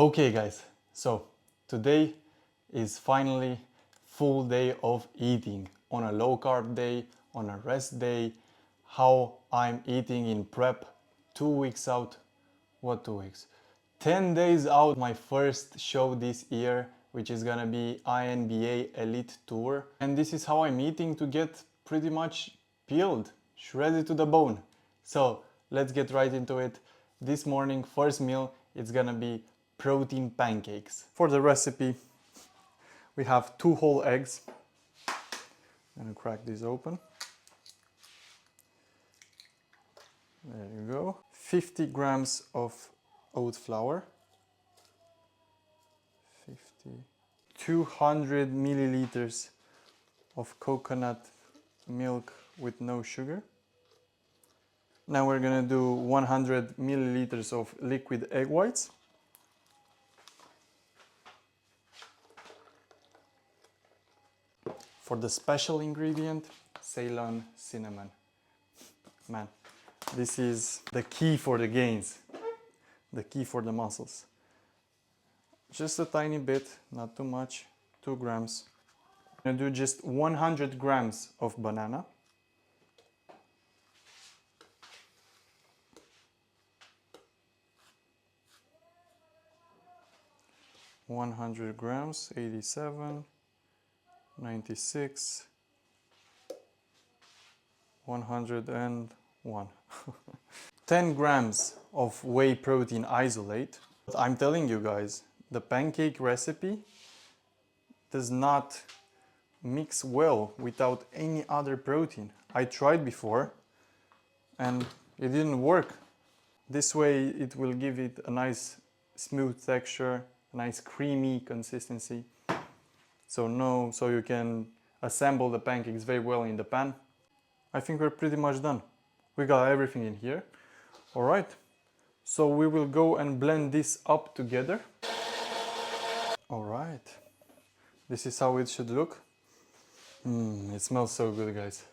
Okay guys, so today is finally full day of eating. On a low carb day, on a rest day, how I'm eating in prep, 2 weeks out. What 2 weeks? 10 days out, my first show this year, which is gonna be INBA Elite Tour. And this is how I'm eating to get pretty much peeled, shredded to the bone. So let's get right into it. This morning, first meal, it's gonna be protein pancakes. For the recipe, we have 2 whole eggs. I'm gonna crack this open. There you go. 50 grams of oat flour. 200 milliliters of coconut milk with no sugar. Now we're gonna do 100 milliliters of liquid egg whites. For the special ingredient, Ceylon cinnamon. Man, this is the key for the gains, the key for the muscles. Just a tiny bit, not too much, 2 grams. I'm gonna do just 100 grams of banana. $100 grams, 87, 96, 101. 10 grams of whey protein isolate. But I'm telling you guys, the pancake recipe does not mix well without any other protein. I tried before and it didn't work. This way it will give it a nice smooth texture, a nice creamy consistency. So you can assemble the pancakes very well in the pan. I think we're pretty much done. We got everything in here. All right, so we will go and blend this up together. All right, this is how it should look. It smells so good, guys.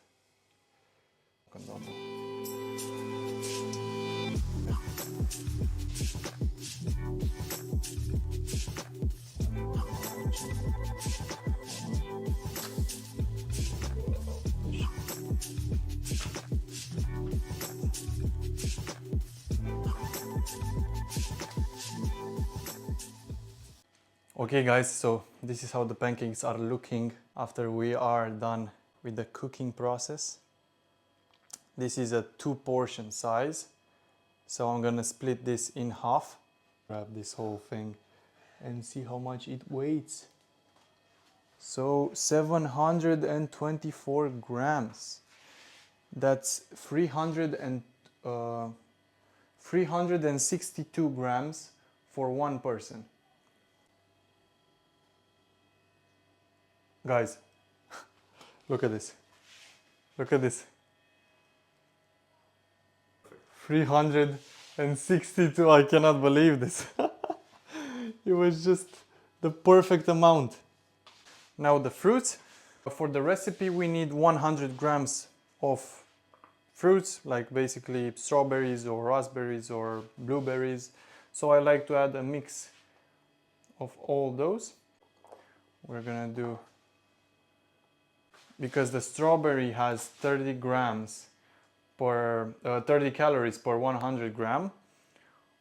Okay guys, so this is how the pancakes are looking after we are done with the cooking process. This is a 2-portion size, so I'm gonna split this in half. Grab this whole thing and see how much it weighs. So 724 grams. That's 362 grams for one person. Guys, look at this. Look at this. 362, I cannot believe this. It was just the perfect amount. Now the fruits. For the recipe we need 100 grams of fruits, like basically strawberries or raspberries or blueberries. So I like to add a mix of all those. We're gonna do, because the strawberry has 30 calories per 100 gram,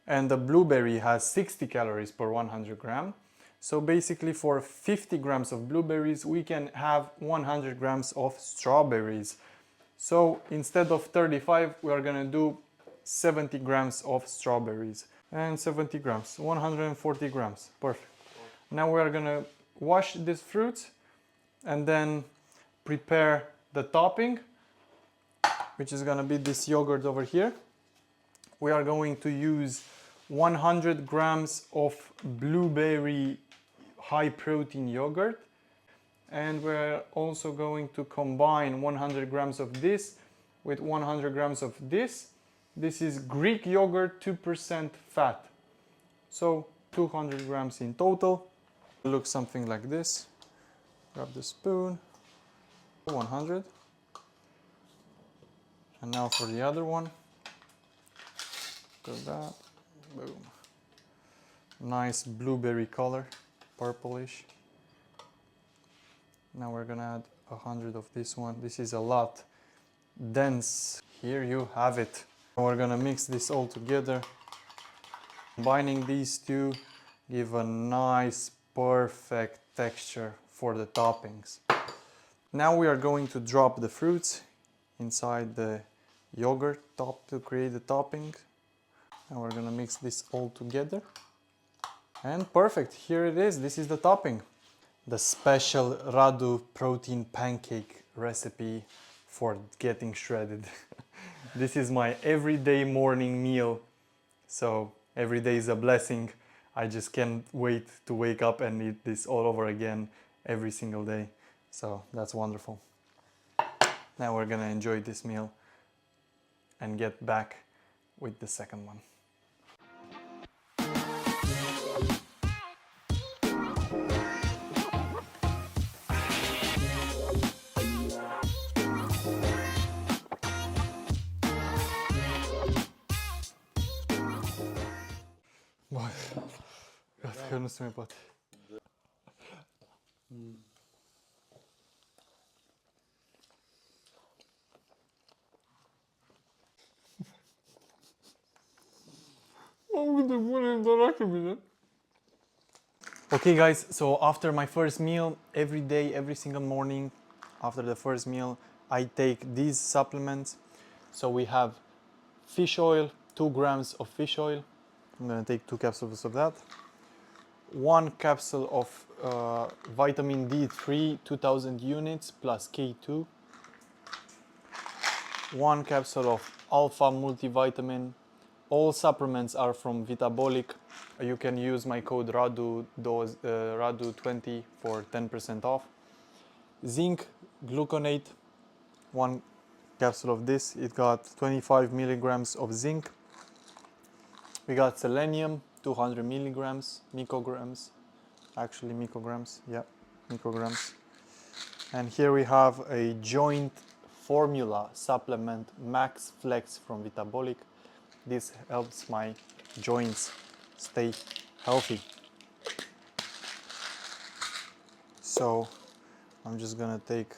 and the blueberry has 60 calories per 100 gram. So basically for 50 grams of blueberries, we can have 100 grams of strawberries. So instead of 35, we are gonna do 70 grams of strawberries. And 70 grams, 140 grams, perfect. Now we are gonna wash these fruits and then prepare the topping, which is gonna be this yogurt over here. We are going to use 100 grams of blueberry high protein yogurt, and we're also going to combine 100 grams of this with 100 grams of this. This is Greek yogurt, 2% fat. So 200 grams in total. It looks something like this. Grab the spoon. 100. And now for the other one. Go that. Boom. Nice blueberry color, purplish. Now we're gonna add 100 of this one. This is a lot dense. Here you have it. We're gonna mix this all together. Combining these two give a nice perfect texture for the toppings. Now we are going to drop the fruits inside the yogurt top to create the topping. And we're gonna mix this all together. And perfect, here it is. This is the topping. The special Radu protein pancake recipe for getting shredded. This is my everyday morning meal. So every day is a blessing. I just can't wait to wake up and eat this all over again every single day. So that's wonderful. Now we're gonna enjoy this meal and get back with the second one. Nu se mai poate. Okay guys, so after my first meal, every day, every single morning, after the first meal, I take these supplements. So we have fish oil, 2 grams of fish oil. I'm gonna take 2 capsules of that. 1 capsule of vitamin D3, 2000 units plus K2. 1 capsule of alpha multivitamin. All supplements are from Vitabolic. You can use my code RADU20 for 10% off. Zinc gluconate, 1 capsule of this. It got 25 milligrams of zinc. We got selenium, 200 milligrams, micrograms, actually micrograms, yeah, micrograms. And here we have a joint formula supplement Max Flex from Vitabolic. This helps my joints stay healthy. So I'm just gonna take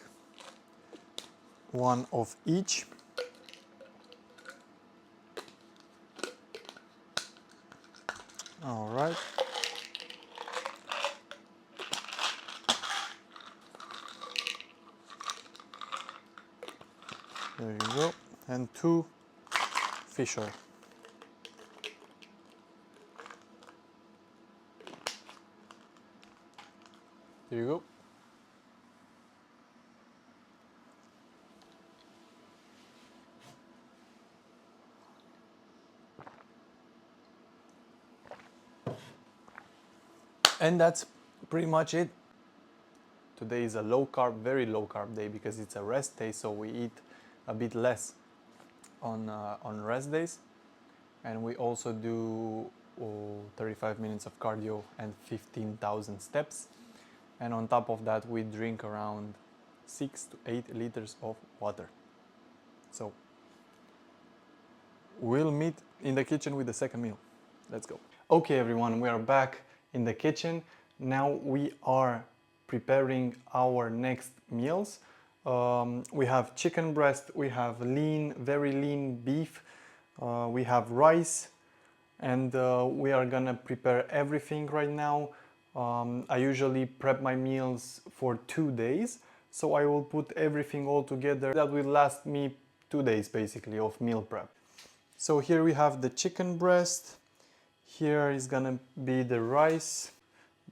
1 of each. All right. There you go. And 2 fish oil. There you go. And that's pretty much it. Today is a low carb, very low carb day because it's a rest day, so we eat a bit less on rest days. And we also do 35 minutes of cardio and 15,000 steps. And on top of that, we drink around 6 to 8 liters of water. So we'll meet in the kitchen with the second meal. Let's go. Okay everyone, we are back in the kitchen. Now we are preparing our next meals. We have chicken breast, we have lean, very lean beef, we have rice, and we are gonna prepare everything right now. I usually prep my meals for 2 days, so I will put everything all together. That will last me 2 days basically of meal prep. So here we have the chicken breast. Here is gonna be the rice,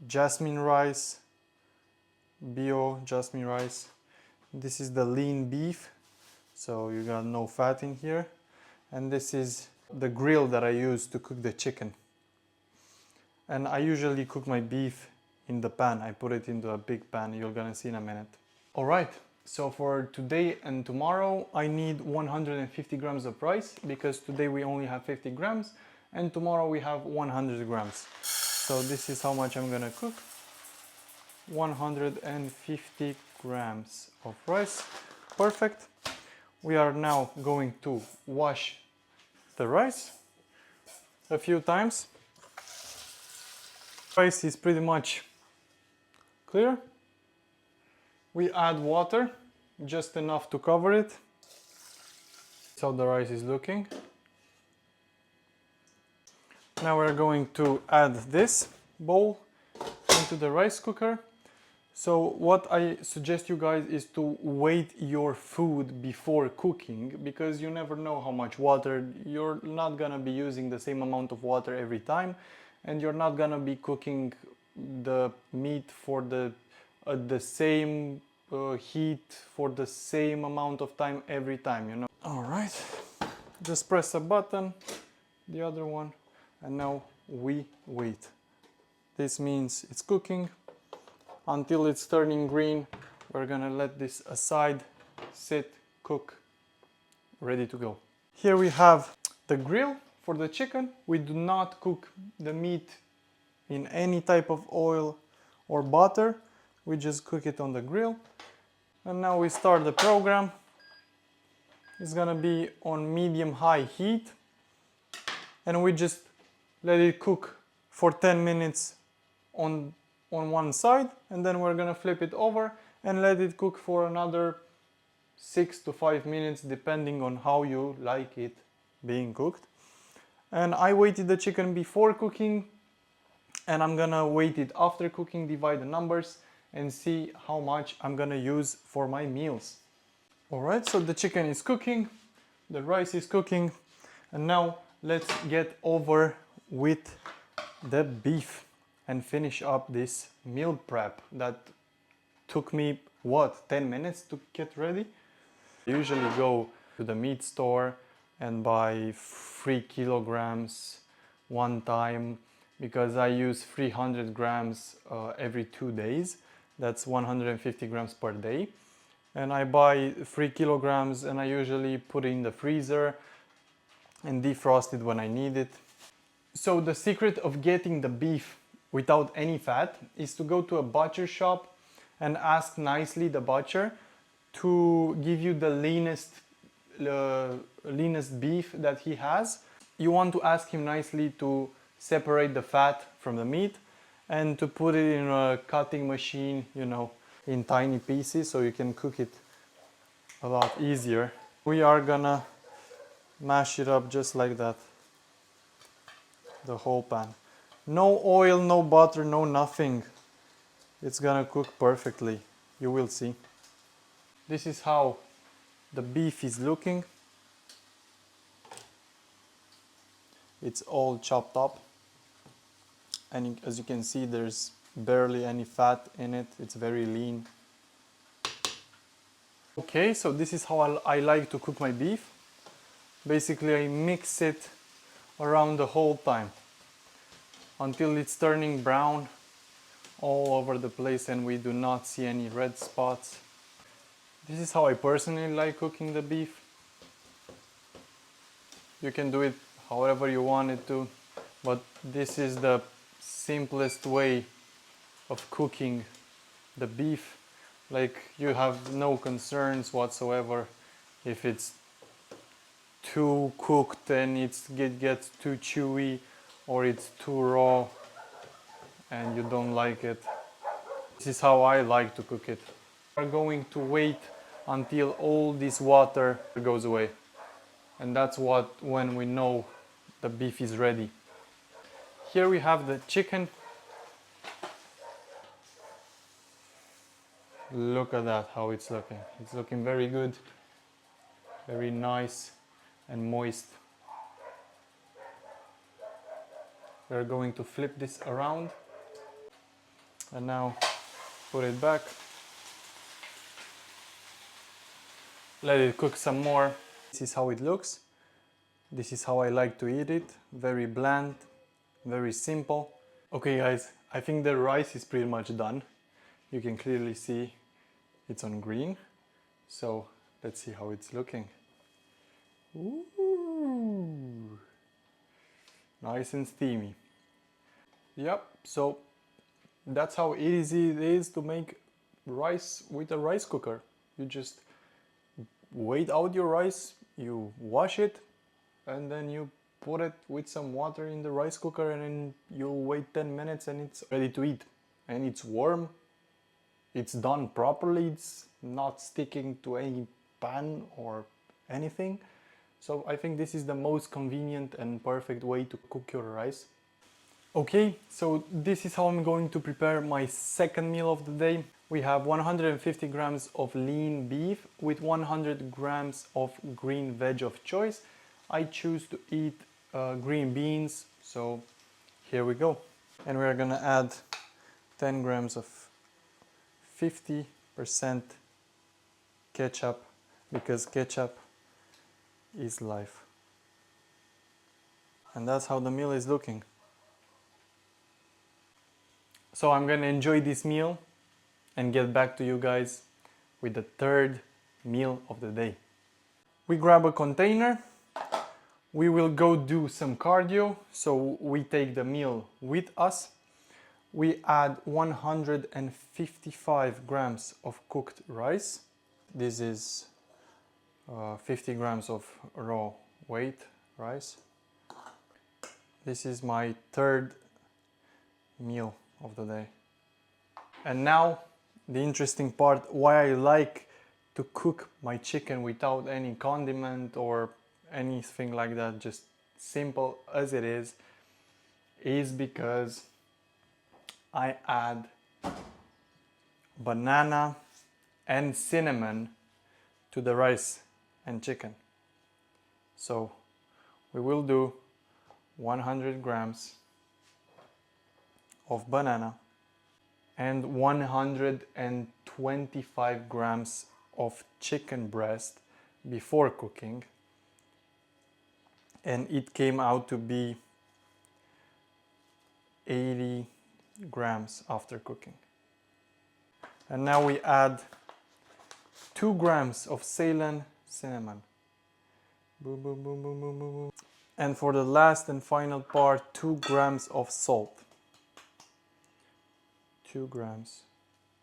jasmine rice, bio jasmine rice. This is the lean beef, so you got no fat in here. And this is the grill that I use to cook the chicken. And I usually cook my beef in the pan. I put it into a big pan, you're gonna see in a minute. All right, so for today and tomorrow, I need 150 grams of rice because today we only have 50 grams and tomorrow we have 100 grams. So this is how much I'm gonna cook. 150 grams of rice. Perfect. We are now going to wash the rice a few times. Rice is pretty much clear. We add water, just enough to cover it. That's how the rice is looking. Now we're going to add this bowl into the rice cooker. So what I suggest you guys is to weight your food before cooking, because you never know how much water. You're not gonna be using the same amount of water every time, and you're not gonna be cooking the meat for the same heat for the same amount of time every time, you know. All right, just press a button, the other one, and now we wait. This means it's cooking until it's turning green. We're gonna let this aside, sit, cook, ready to go. Here we have the grill for the chicken. We do not cook the meat in any type of oil or butter. We just cook it on the grill. And now we start the program. It's gonna be on medium-high heat. And we just let it cook for 10 minutes on one side, and then we're gonna flip it over and let it cook for another 6 to 5 minutes, depending on how you like it being cooked. And I weighted the chicken before cooking, and I'm gonna weight it after cooking, divide the numbers, and see how much I'm gonna use for my meals. Alright, so the chicken is cooking, the rice is cooking, and now let's get over with the beef and finish up this meal prep that took me, what, 10 minutes to get ready? I usually go to the meat store and buy 3 kilograms one time, because I use 300 grams every 2 days. That's 150 grams per day. And I buy 3 kilograms and I usually put it in the freezer and defrost it when I need it. So the secret of getting the beef without any fat is to go to a butcher shop and ask nicely the butcher to give you the leanest beef that he has. You want to ask him nicely to separate the fat from the meat and to put it in a cutting machine, you know, in tiny pieces, so you can cook it a lot easier. We are gonna mash it up just like that, the whole pan. No oil, no butter, no nothing. It's gonna cook perfectly. You will see. This is how the beef is looking. It's all chopped up. And as you can see, there's barely any fat in it. It's very lean. Okay, so this is how I like to cook my beef. Basically, I mix it around the whole time until it's turning brown all over the place and we do not see any red spots. This is how I personally like cooking the beef. You can do it however you want it to, but this is the simplest way of cooking the beef. Like, you have no concerns whatsoever if it's too cooked and it gets too chewy, or it's too raw and you don't like it. This is how I like to cook it. We're going to wait until all this water goes away, and that's when we know the beef is ready. Here we have the chicken. Look at that, how it's looking. It's looking very good, very nice and moist. We're going to flip this around and now put it back. Let it cook some more. This is how it looks. This is how I like to eat it. Very bland, very simple. Okay guys, I think the rice is pretty much done. You can clearly see it's on green. So let's see how it's looking. Ooh. Nice and steamy. Yep, so that's how easy it is to make rice with a rice cooker. You just weigh out your rice, you wash it, and then you put it with some water in the rice cooker, and then you'll wait 10 minutes and it's ready to eat. And it's warm, it's done properly, it's not sticking to any pan or anything. So I think this is the most convenient and perfect way to cook your rice. Okay, so this is how I'm going to prepare my second meal of the day. We have 150 grams of lean beef with 100 grams of green veg of choice. I choose to eat green beans, so here we go. And we're gonna add 10 grams of 50% ketchup, because ketchup is life. And that's how the meal is looking. So I'm gonna enjoy this meal and get back to you guys with the third meal of the day. We grab a container, we will go do some cardio, so we take the meal with us. We add 155 grams of cooked rice. This is 50 grams of raw weight rice. This is my third meal of the day. And now the interesting part, why I like to cook my chicken without any condiment or anything like that, just simple as it is because I add banana and cinnamon to the rice and chicken. So we will do 100 grams of banana and 125 grams of chicken breast before cooking, and it came out to be 80 grams after cooking. And now we add 2 grams of Ceylon cinnamon. Boom, boom, boom, boom, boom, boom, boom. And for the last and final part, 2 grams of salt. 2 grams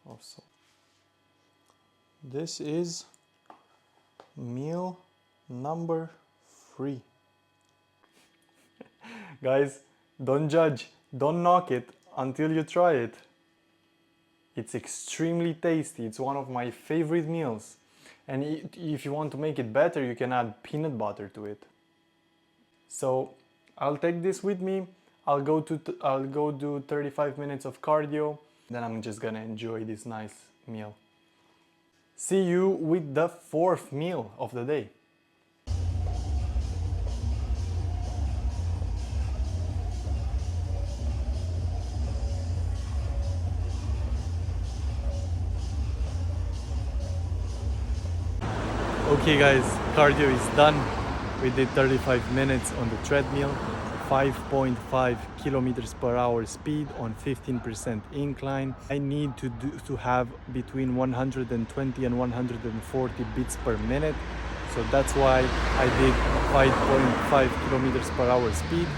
of salt. This is meal number 3. Guys, don't judge, don't knock it until you try it. It's extremely tasty. It's one of my favorite meals. And if you want to make it better, you can add peanut butter to it. So I'll take this with me. I'll go do 35 minutes of cardio. Then I'm just gonna enjoy this nice meal. See you with the 4th meal of the day. Okay guys, cardio is done. We did 35 minutes on the treadmill, 5.5 kilometers per hour speed on 15% incline. I need to have between 120 and 140 beats per minute. So that's why I did 5.5 kilometers per hour speed.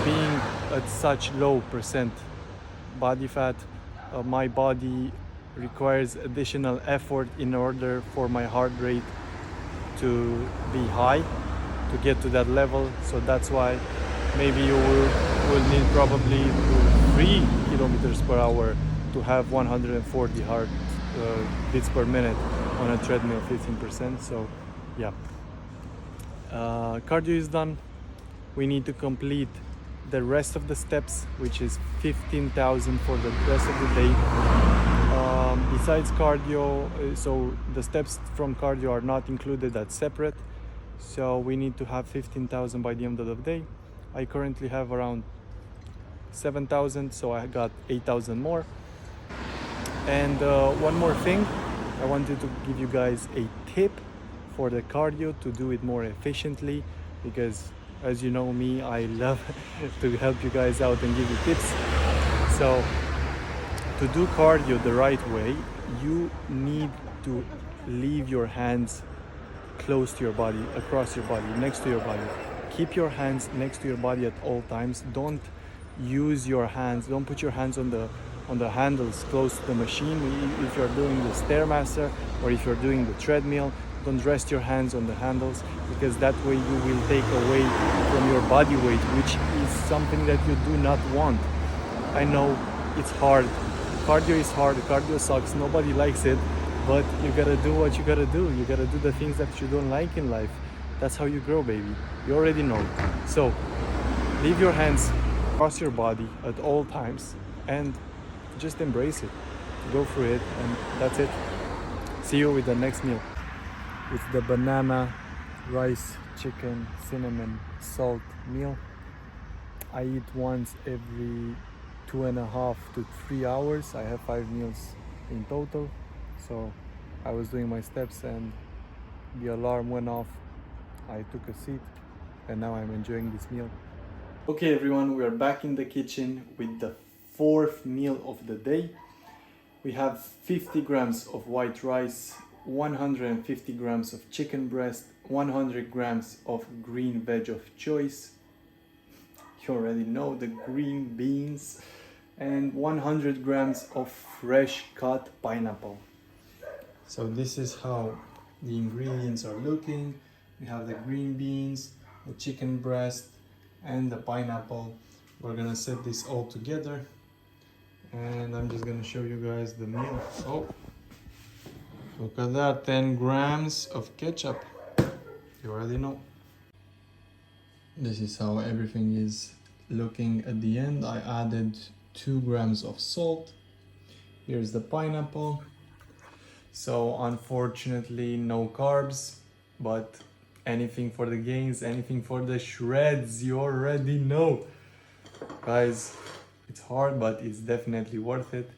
Being at such low percent body fat, my body requires additional effort in order for my heart rate to be high, to get to that level. So that's why maybe you will need probably 3 kilometers per hour to have 140 heart beats per minute on a treadmill, 15%. So yeah, cardio is done. We need to complete the rest of the steps, which is 15,000 for the rest of the day. Besides cardio, so the steps from cardio are not included, that's separate. So we need to have 15,000 by the end of the day. I currently have around 7,000, so I got 8,000 more. And one more thing, I wanted to give you guys a tip for the cardio to do it more efficiently, because as you know me, I love to help you guys out and give you tips. So to do cardio the right way, you need to leave your hands close to your body, across your body, next to your body. Keep your hands next to your body at all times. Don't use your hands, don't put your hands on the handles close to the machine if you're doing the Stairmaster or if you're doing the treadmill. don't rest your hands on the handles, because that way you will take away from your body weight, which is something that you do not want. I know it's hard. Cardio is hard. Cardio sucks. Nobody likes it. But you gotta do what you gotta do. You gotta do the things that you don't like in life. That's how you grow, baby. You already know. So, leave your hands across your body at all times and just embrace it. Go for it, and that's it. See you with the next meal. It's the banana, rice, chicken, cinnamon, salt meal. I eat once every 2.5 to 3 hours. I have 5 meals in total. So I was doing my steps and the alarm went off. I took a seat and now I'm enjoying this meal. Okay everyone, we are back in the kitchen with the fourth meal of the day. We have 50 grams of white rice, 150 grams of chicken breast, 100 grams of green veg of choice. You already know, the green beans, and 100 grams of fresh cut pineapple. So this is how the ingredients are looking. We have the green beans, the chicken breast, and the pineapple. We're gonna set this all together, and I'm just gonna show you guys the meal. Oh, look at that, 10 grams of ketchup. You already know. This is how everything is looking at the end. I added 2 grams of salt. Here's the pineapple. So unfortunately no carbs, but anything for the gains, anything for the shreds, you already know. Guys, it's hard, but it's definitely worth it.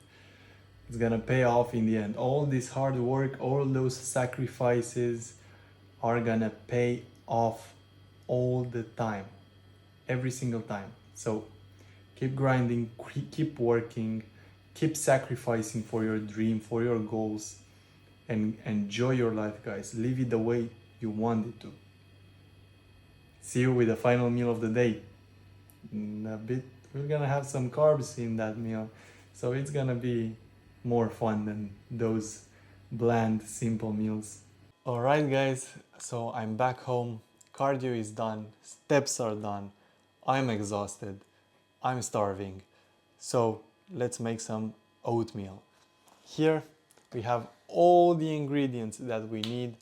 It's gonna pay off in the end. All this hard work, all those sacrifices are gonna pay off all the time, every single time. So keep grinding, keep working, keep sacrificing for your dream, for your goals, and enjoy your life, guys. Live it the way you want it to. See you with the final meal of the day. In a bit, we're gonna have some carbs in that meal, so it's gonna be more fun than those bland, simple meals. All right, guys, so I'm back home. Cardio is done, steps are done. I'm exhausted, I'm starving. So let's make some oatmeal. Here we have all the ingredients that we need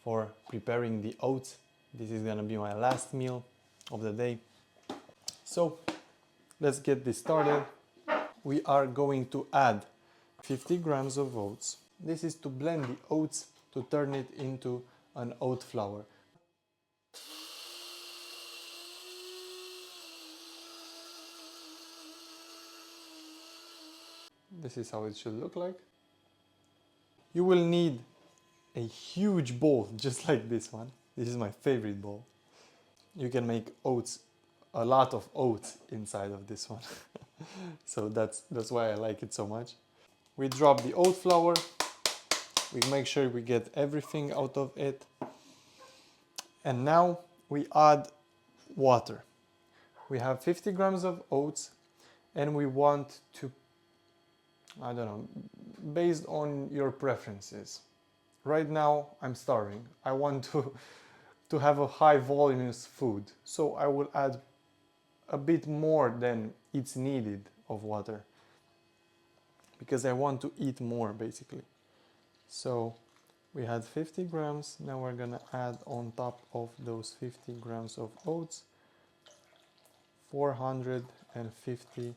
for preparing the oats. This is gonna be my last meal of the day. So let's get this started. We are going to add 50 grams of oats. This is to blend the oats to turn it into an oat flour. This is how it should look like. You will need a huge bowl just like this one. This is my favorite bowl. You can make oats, a lot of oats inside of this one. So that's why I like it so much. We drop the oat flour. We make sure we get everything out of it. And now we add water. We have 50 grams of oats and we want to, I don't know, based on your preferences. Right now I'm starving. I want to have a high voluminous food. So I will add a bit more than it's needed of water, because I want to eat more basically. So we had 50 grams. Now we're gonna add on top of those 50 grams of oats 450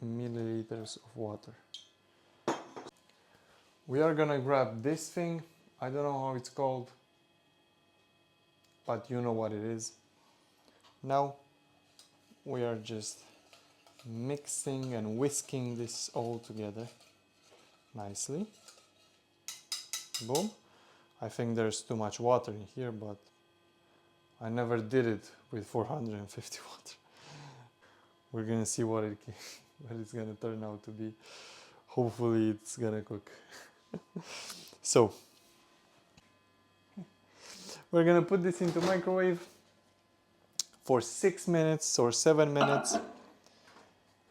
milliliters of water. We are gonna grab this thing. I don't know how it's called, but you know what it is. Now we are just mixing and whisking this all together nicely. Boom. I think there's too much water in here, but I never did it with 450 water. We're gonna see what it's gonna turn out to be. Hopefully it's gonna cook. So we're gonna put this into microwave for 6 minutes or 7 minutes,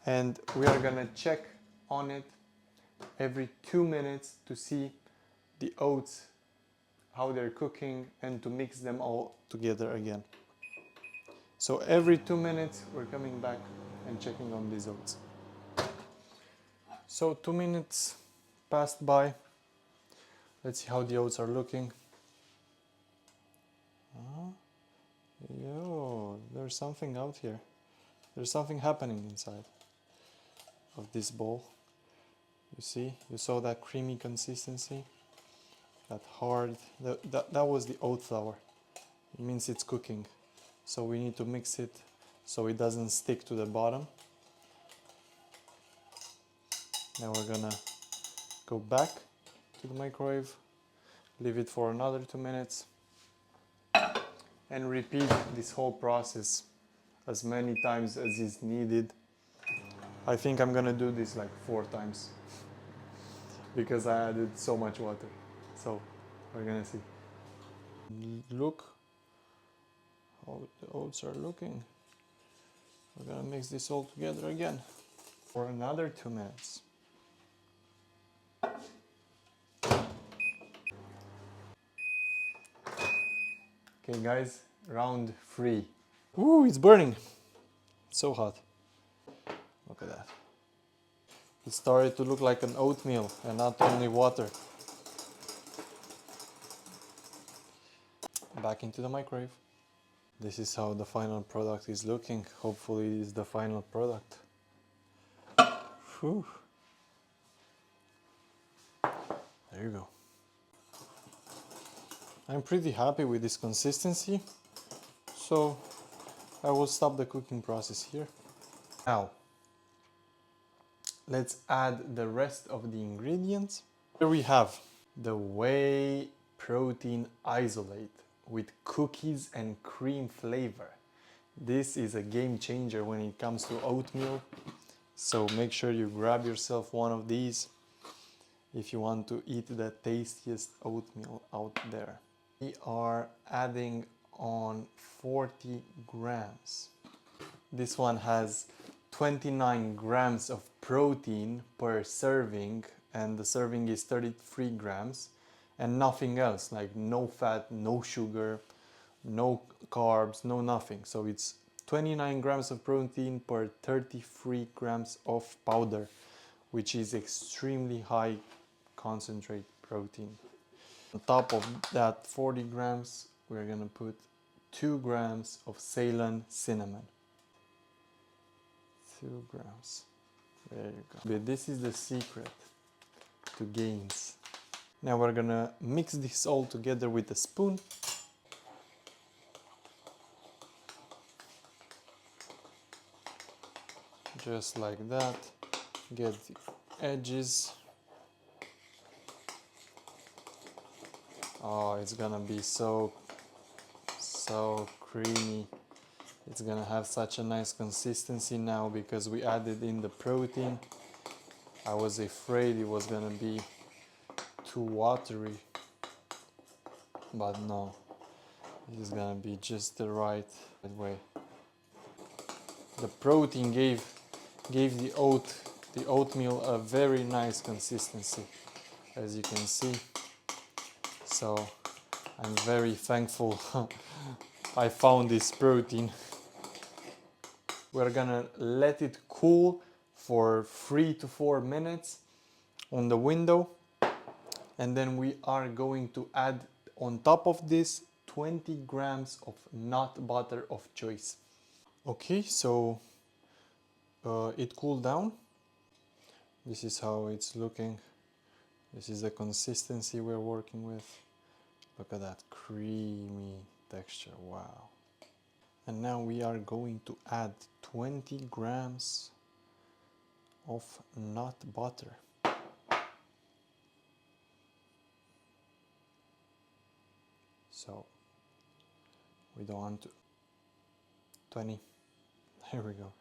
and we are gonna check on it every 2 minutes to see the oats how they're cooking and to mix them all together again. So every 2 minutes we're coming back and checking on these oats. So 2 minutes passed by. Let's see how the oats are looking. Yo, there's something out here. There's something happening inside of this bowl. You see? You saw that creamy consistency? That hard, that was the oat flour. It means it's cooking. So we need to mix it so it doesn't stick to the bottom. Now we're gonna go back to the microwave, leave it for another 2 minutes, and repeat this whole process as many times as is needed. I think I'm gonna do this like 4 times because I added so much water. So we're gonna see. Look how the oats are looking. We're gonna mix this all together again for another 2 minutes. Okay guys, round 3. Ooh, it's burning. It's so hot. Look at that. It started to look like an oatmeal and not only water. Back into the microwave. This is how the final product is looking. Hopefully it is the final product. Whew. There you go. I'm pretty happy with this consistency, so I will stop the cooking process here. Now, let's add the rest of the ingredients. Here we have the whey protein isolate with cookies and cream flavor. This is a game changer when it comes to oatmeal, so make sure you grab yourself one of these if you want to eat the tastiest oatmeal out there. We are adding on 40 grams. This one has 29 grams of protein per serving, and the serving is 33 grams, and nothing else, like no fat, no sugar, no carbs, no nothing. So it's 29 grams of protein per 33 grams of powder, which is extremely high concentrate protein. On top of that 40 grams, we're gonna put 2 grams of Ceylon cinnamon. 2 grams. There you go. But this is the secret to gains. Now we're gonna mix this all together with a spoon. Just like that. Get the edges. Oh, it's gonna be so creamy. It's gonna have such a nice consistency now because we added in the protein. I was afraid it was gonna be too watery, but no, it is gonna be just the right way. The protein gave the oatmeal a very nice consistency, as you can see. So I'm very thankful I found this protein. We're gonna let it cool for 3 to 4 minutes on the window, and then we are going to add on top of this 20 grams of nut butter of choice. Okay, so it cooled down. This is how it's looking. This is the consistency we're working with. Look at that creamy texture, wow. And now we are going to add 20 grams of nut butter. So we don't want to 20. Here we go.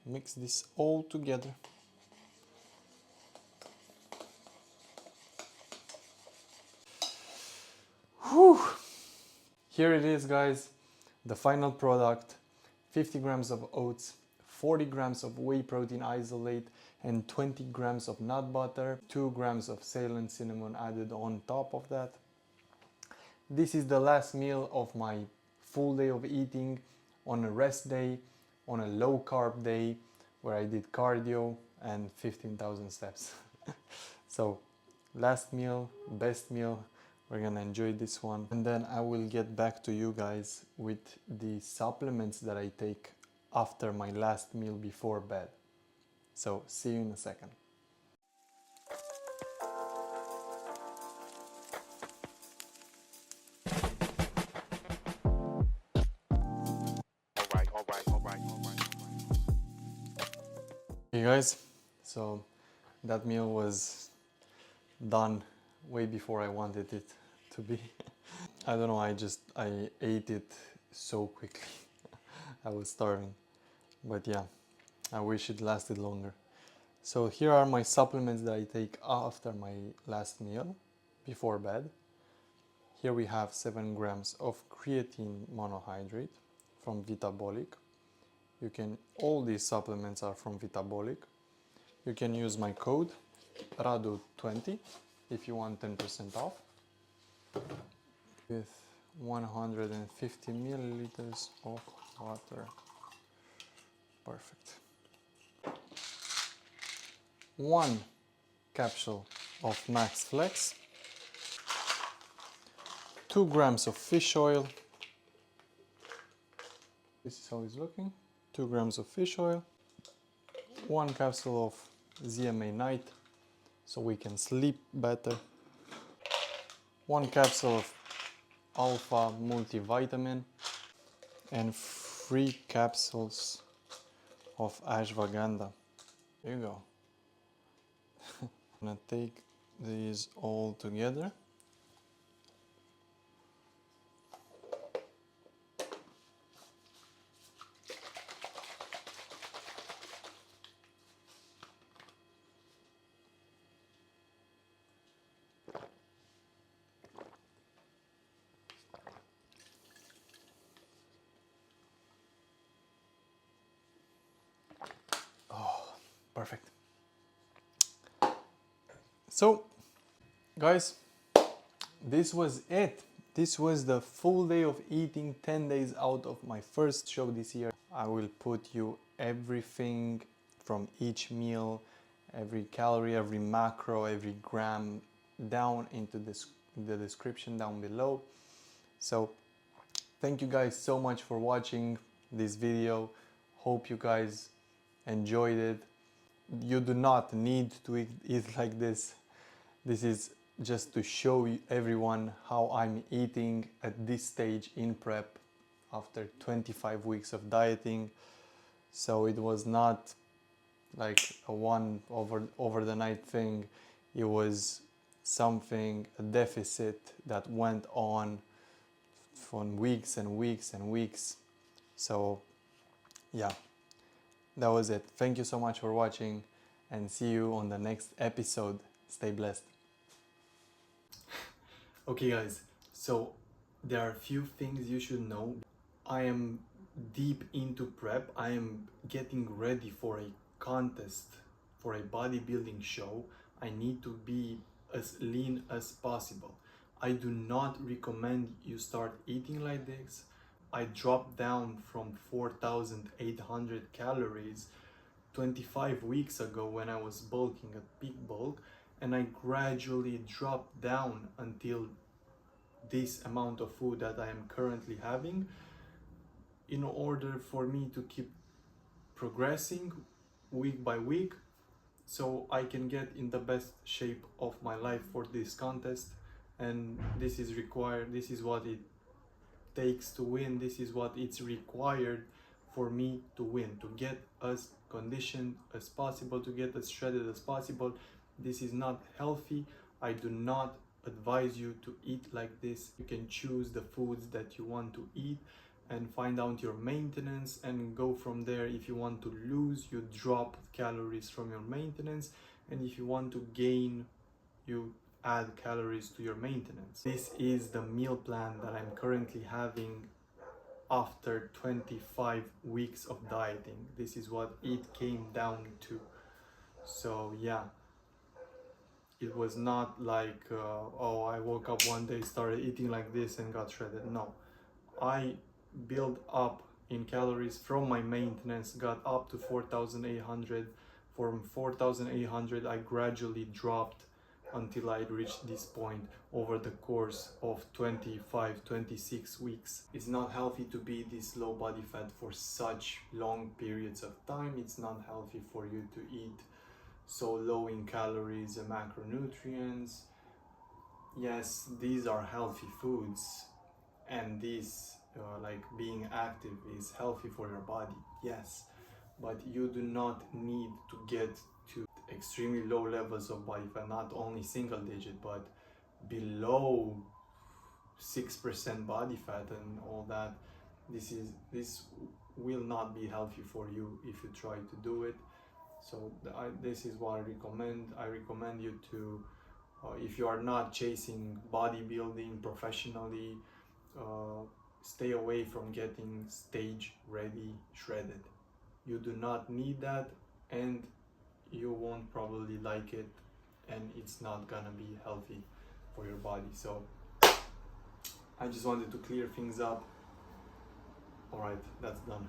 Mix this all together. Whew. Here it is, guys, the final product. 50 grams of oats, 40 grams of whey protein isolate, and 20 grams of nut butter, 2 grams of Ceylon cinnamon added on top of that. This is the last meal of my full day of eating on a rest day, on a low carb day where I did cardio and 15,000 steps. So last meal, best meal. We're gonna enjoy this one, and then I will get back to you guys with the supplements that I take after my last meal before bed. So see you in a second. Hey guys, so that meal was done way before I wanted it to be. I don't know, I ate it so quickly. I was starving, but yeah, I wish it lasted longer. So here are my supplements that I take after my last meal before bed. Here we have 7 grams of creatine monohydrate from Vitabolic. All these supplements are from Vitabolic. You can use my code RADU20 if you want 10% off. With 150 milliliters of water. Perfect. 1 capsule of Max Flex. 2 grams of fish oil. This is how it's looking. 2 grams of fish oil. 1 capsule of ZMA Night so we can sleep better. 1 capsule of Alpha multivitamin and 3 capsules of ashwagandha. There you go. I'm gonna take these all together. Perfect. So, guys, this was it. This was the full day of eating, 10 days out of my first show this year. I will put you everything from each meal, every calorie, every macro, every gram down into the description down below. So, thank you guys so much for watching this video. Hope you guys enjoyed it. You do not need to eat like this. This is just to show everyone how I'm eating at this stage in prep after 25 weeks of dieting. So it was not like a one over the night thing. It was something, a deficit that went on for weeks and weeks and weeks. So yeah, that was it. Thank you so much for watching and see you on the next episode. Stay blessed. Okay guys, so there are a few things you should know. I am deep into prep. I am getting ready for a contest, for a bodybuilding show. I need to be as lean as possible. I do not recommend you start eating like this. I dropped down from 4,800 calories 25 weeks ago when I was bulking at peak bulk, and I gradually dropped down until this amount of food that I am currently having in order for me to keep progressing week by week so I can get in the best shape of my life for this contest. And this is required, this is what it takes to win, this is what it's required for me to win, to get as conditioned as possible, to get as shredded as possible. This is not healthy. I do not advise you to eat like this. You can choose the foods that you want to eat and find out your maintenance and go from there. If you want to lose, you drop calories from your maintenance, and if you want to gain, you add calories to your maintenance. This is the meal plan that I'm currently having after 25 weeks of dieting. This is what it came down to. So yeah, It was not like, oh, I woke up one day, started eating like this and got shredded. No, I built up in calories from my maintenance, got up to 4,800. From 4,800, I gradually dropped until I reached this point over the course of 25, 26 weeks. It's not healthy to be this low body fat for such long periods of time. It's not healthy for you to eat so low in calories and macronutrients. Yes, these are healthy foods, and this like being active is healthy for your body, yes, but you do not need to get to extremely low levels of body fat, not only single digit but below 6% body fat and all that. This will not be healthy for you if you try to do it. So this is what I recommend you to, if you are not chasing bodybuilding professionally, stay away from getting stage ready shredded. You do not need that, and you won't probably like it, and it's not gonna be healthy for your body. So I just wanted to clear things up. All right, that's done.